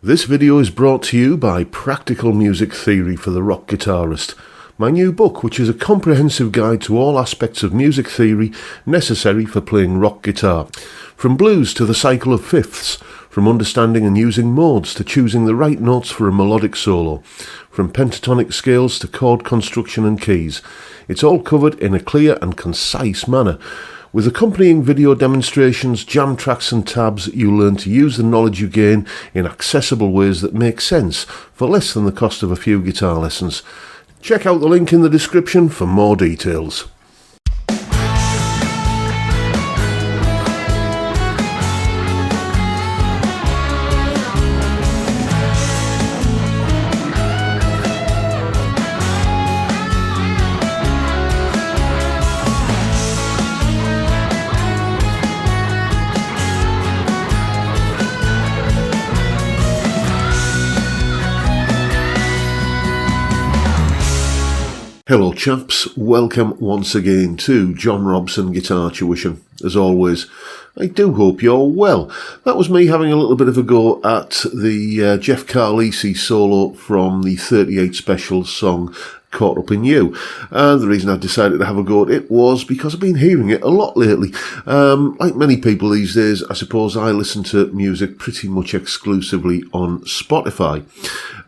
This video is brought to you by Practical Music Theory for the Rock Guitarist, my new book, which is a comprehensive guide to all aspects of music theory necessary for playing rock guitar. From blues to the cycle of fifths, from understanding and using modes to choosing the right notes for a melodic solo, from pentatonic scales to chord construction and keys. It's all covered in a clear and concise manner. With accompanying video demonstrations, jam tracks and tabs, you'll learn to use the knowledge you gain in accessible ways that make sense for less than the cost of a few guitar lessons. Check out the link in the description for more details. Hello chaps, welcome once again to John Robson Guitar Tuition. As always, I do hope you're well. That was me having a little bit of a go at the Jeff Carlisi solo from the 38 Special song Caught Up in You. And the reason I decided to have a go at it was because I've been hearing it a lot lately. Like many people these days, I suppose I listen to music pretty much exclusively on Spotify.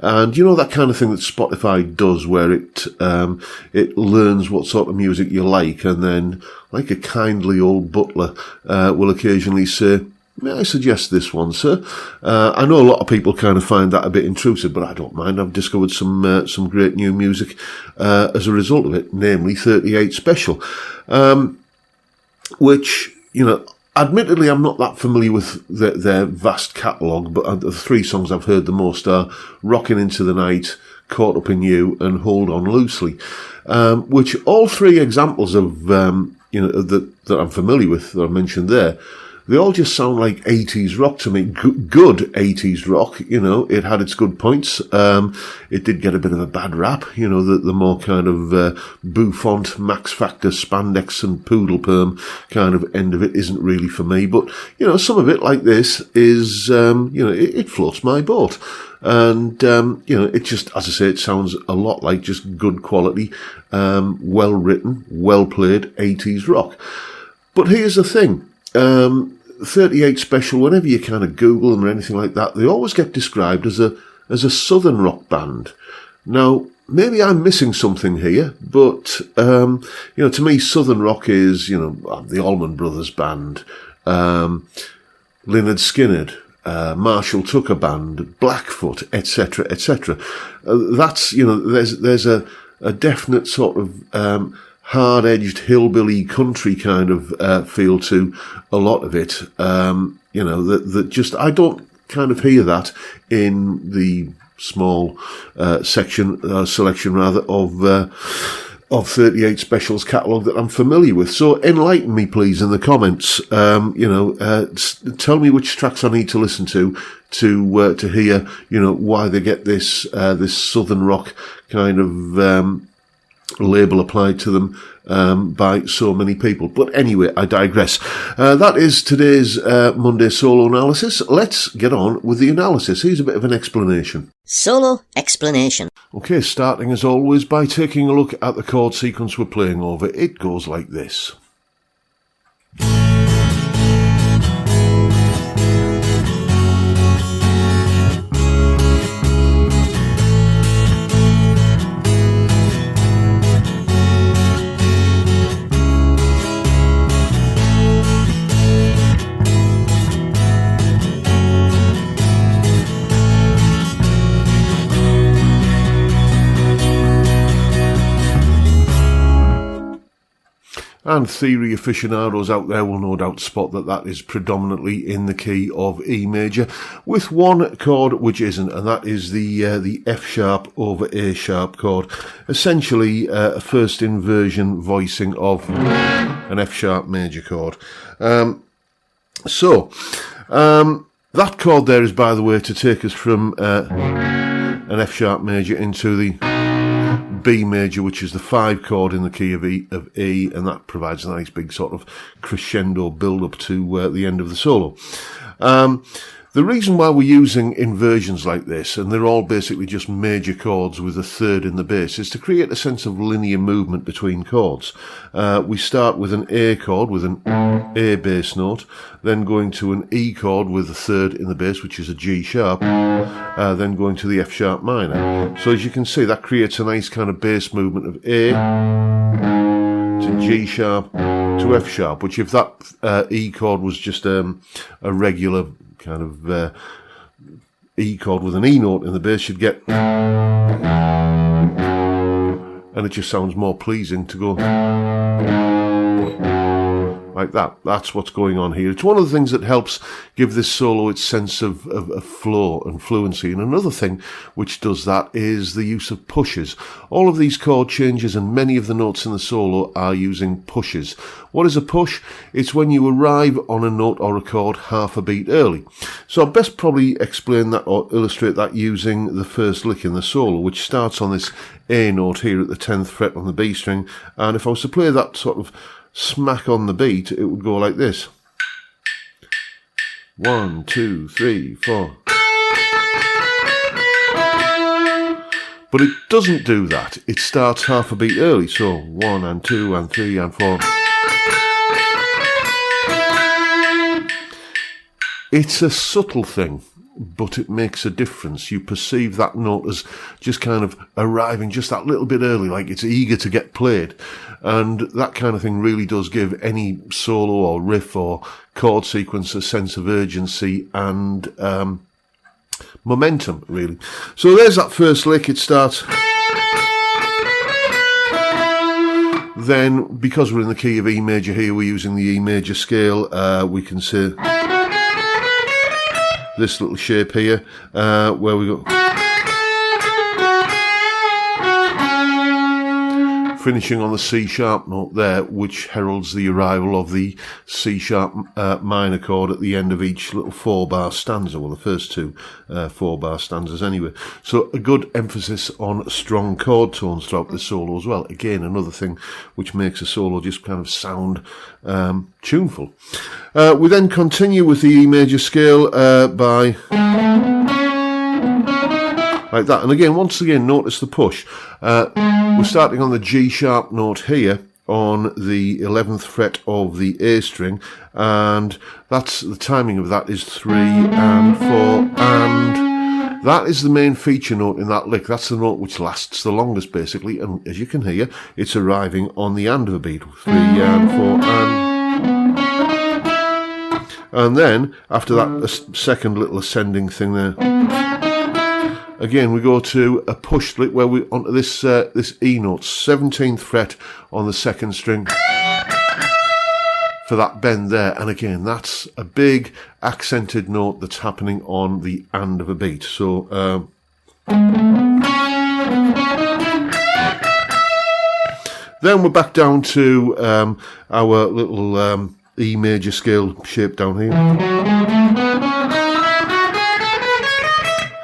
And you know that kind of thing that Spotify does, where it learns what sort of music you like, and then, like a kindly old butler, will occasionally say, "May I suggest this one, sir?" I know a lot of people kind of find that a bit intrusive, but I don't mind. I've discovered some great new music as a result of it, namely 38 Special, which, you know, admittedly, I'm not that familiar with their vast catalogue, but the three songs I've heard the most are Rockin' Into the Night, Caught Up in You, and Hold On Loosely, which all three examples of, that I'm familiar with, that I mentioned there, they all just sound like 80s rock to me. Good 80s rock, you know. It had its good points. It did get a bit of a bad rap, you know, the more kind of bouffant, Max Factor, spandex and poodle perm kind of end of it isn't really for me. But, you know, some of it like this is, it floats my boat. And, it just, as I say, it sounds a lot like just good quality, well-written, well-played 80s rock. But here's the thing. 38 Special, whenever you kind of Google them or anything like that, they always get described as a southern rock band. Now, maybe I'm missing something here, but, to me, southern rock is, the Allman Brothers Band, Lynyrd Skynyrd, Marshall Tucker Band, Blackfoot, etc., etc. That's, there's a definite sort of, hard-edged hillbilly country kind of feel to a lot of it. That just, I don't kind of hear that in the small selection of 38 Special's catalogue that I'm familiar with. So enlighten me, please, in the comments. Tell me which tracks I need to listen to hear, why they get this southern rock kind of label applied to them by so many people. But anyway, I digress. That is today's Monday solo analysis. Let's get on with the analysis. Here's a bit of an explanation. Solo explanation. Okay, starting as always by taking a look at the chord sequence we're playing over. It goes like this. And theory aficionados out there will no doubt spot that is predominantly in the key of E major, with one chord which isn't, and that is the F sharp over A sharp chord. Essentially, a first inversion voicing of an F sharp major chord. That chord there is, by the way, to take us from an F sharp major into the B major, which is the 5 chord in the key of E, and that provides a nice big sort of crescendo build up to the end of the solo. The reason why we're using inversions like this, and they're all basically just major chords with a third in the bass, is to create a sense of linear movement between chords. We start with an A chord with an A bass note, then going to an E chord with a third in the bass, which is a G sharp, then going to the F sharp minor. So as you can see, that creates a nice kind of bass movement of A to G sharp to F sharp, which if that E chord was just a regular kind of E chord with an E note in the bass, you'd get, and it just sounds more pleasing to go like that. That's what's going on here. It's one of the things that helps give this solo its sense of flow and fluency. And another thing which does that is the use of pushes. All of these chord changes and many of the notes in the solo are using pushes. What is a push? It's when you arrive on a note or a chord half a beat early. So I'll best probably explain that or illustrate that using the first lick in the solo, which starts on this A note here at the 10th fret on the B string. And if I was to play that sort of smack on the beat, it would go like this. 1, 2, 3, 4. But it doesn't do that. It starts half a beat early. So 1 and 2 and 3 and 4. It's a subtle thing, but it makes a difference. You perceive that note as just kind of arriving just that little bit early, like it's eager to get played. And that kind of thing really does give any solo or riff or chord sequence a sense of urgency and momentum, really. So there's that first lick. It starts. Then, because we're in the key of E major here, we're using the E major scale. We can see this little shape here, where we go, finishing on the C sharp note there, which heralds the arrival of the C sharp minor chord at the end of each little 4-bar stanza, well, the first two 4-bar stanzas anyway. So a good emphasis on strong chord tones throughout the solo as well. Again, another thing which makes a solo just kind of sound tuneful. We then continue with the E major scale by like that. And again, once again, notice the push. We're starting on the G sharp note here on the 11th fret of the A string, and that's the timing of that is 3 and 4, and that is the main feature note in that lick. That's the note which lasts the longest, basically, and as you can hear, it's arriving on the and of a beat. 3 and 4 and then after that, a second little ascending thing there. Again, we go to a push lick where we onto this this E note, 17th fret on the 2nd string for that bend there. And again, that's a big accented note that's happening on the and of a beat. So then we're back down to our little E major scale shape down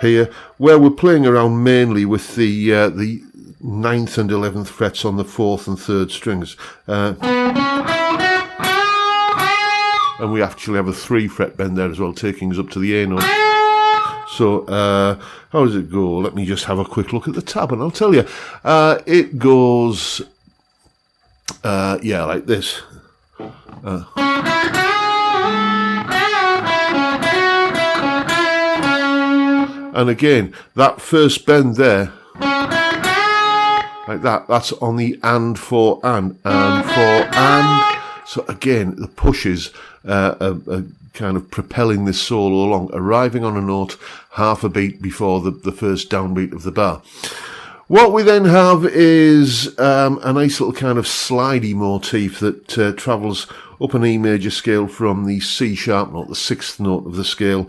here, where we're playing around mainly with the 9th and 11th frets on the 4th and 3rd strings. And we actually have a 3 fret bend there as well, taking us up to the A note. So, how does it go? Let me just have a quick look at the tab and I'll tell you. It goes, yeah, like this. And again, that first bend there, like that, that's on the and for and for and. So again, the pushes are kind of propelling this solo along, arriving on a note half a beat before the first downbeat of the bar. What we then have is a nice little kind of slidey motif that travels up an E major scale from the C sharp note, the 6th note of the scale,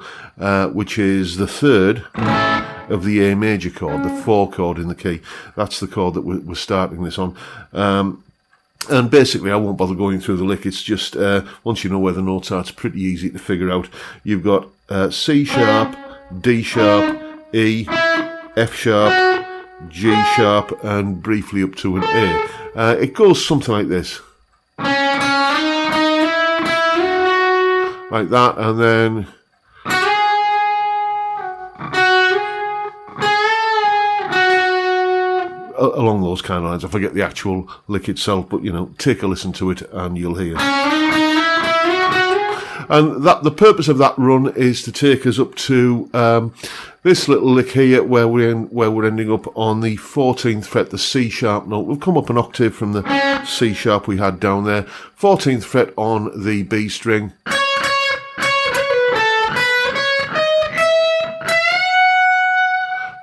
which is the 3rd of the A major chord, the 4 chord in the key. That's the chord that we're starting this on. And basically, I won't bother going through the lick. It's just, once you know where the notes are, it's pretty easy to figure out. You've got C sharp, D sharp, E, F sharp, G sharp, and briefly up to an A. It goes something like this. Like that, and then along those kind of lines. I forget the actual lick itself, but, you know, take a listen to it and you'll hear. And the purpose of that run is to take us up to this little lick here, where we're ending up on the 14th fret, the C sharp note. We've come up an octave from the C sharp we had down there. 14th fret on the B string.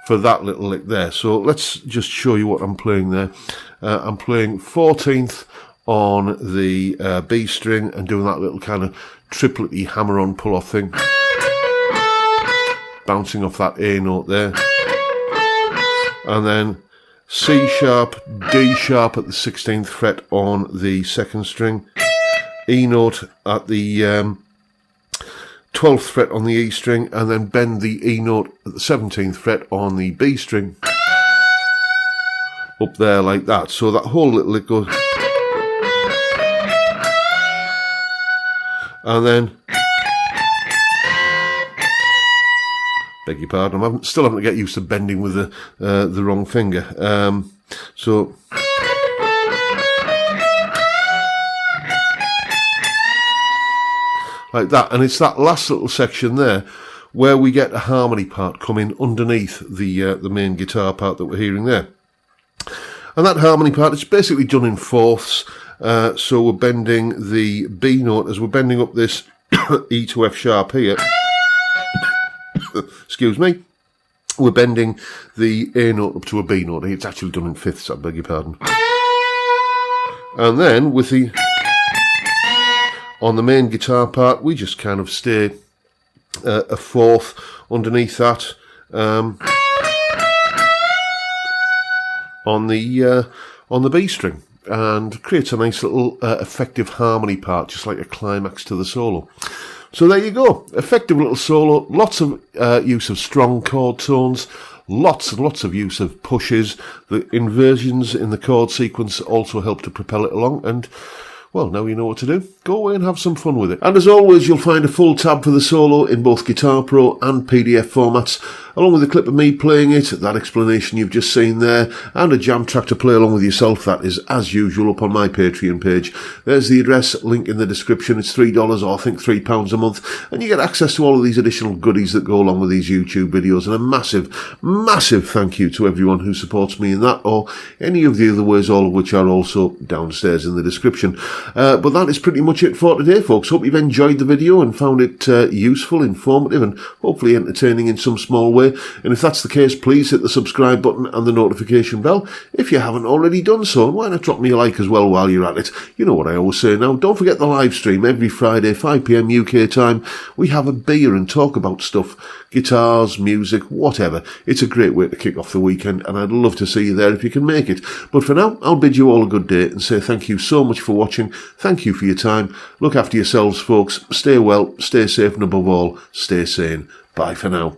For that little lick there. So let's just show you what I'm playing there. I'm playing 14th on the B string and doing that little kind of triplet-y hammer-on pull-off thing. Bouncing off that A note there. And then C sharp, D sharp at the 16th fret on the second string. E note at the 12th fret on the E string, and then bend the E note at the 17th fret on the B string. Up there like that. So that whole little lick goes. And then, beg your pardon, I'm still having to get used to bending with the wrong finger. So like that, and it's that last little section there where we get a harmony part coming underneath the main guitar part that we're hearing there. And that harmony part, it's basically done in fourths. So we're bending the B note as we're bending up this E to F sharp here. Excuse me. We're bending the A note up to a B note. It's actually done in fifths, I beg your pardon. And then with the on the main guitar part, we just kind of stay a fourth underneath that on the B string, and creates a nice little effective harmony part, just like a climax to the solo. So there you go, effective little solo, lots of use of strong chord tones, lots and lots of use of pushes. The inversions in the chord sequence also help to propel it along, and well, now you know what to do. Go away and have some fun with it. And as always, you'll find a full tab for the solo in both Guitar Pro and PDF formats, along with a clip of me playing it, that explanation you've just seen there, and a jam track to play along with yourself. That is, as usual, up on my Patreon page. There's the address, link in the description. It's $3 or I think £3 a month, and you get access to all of these additional goodies that go along with these YouTube videos. And a massive, massive thank you to everyone who supports me in that, or any of the other ways, all of which are also downstairs in the description. But that is pretty much it for today, folks. Hope you've enjoyed the video and found it useful, informative, and hopefully entertaining in some small way. And if that's the case, please hit the subscribe button and the notification bell if you haven't already done so. And why not drop me a like as well while you're at it? You know what I always say now. Don't forget the live stream every Friday, 5 PM UK time. We have a beer and talk about stuff. Guitars, music, whatever. It's a great way to kick off the weekend, and I'd love to see you there if you can make it. But for now, I'll bid you all a good day and say thank you so much for watching. Thank you for your time. Look after yourselves, folks. Stay well, stay safe, and above all, stay sane. Bye for now.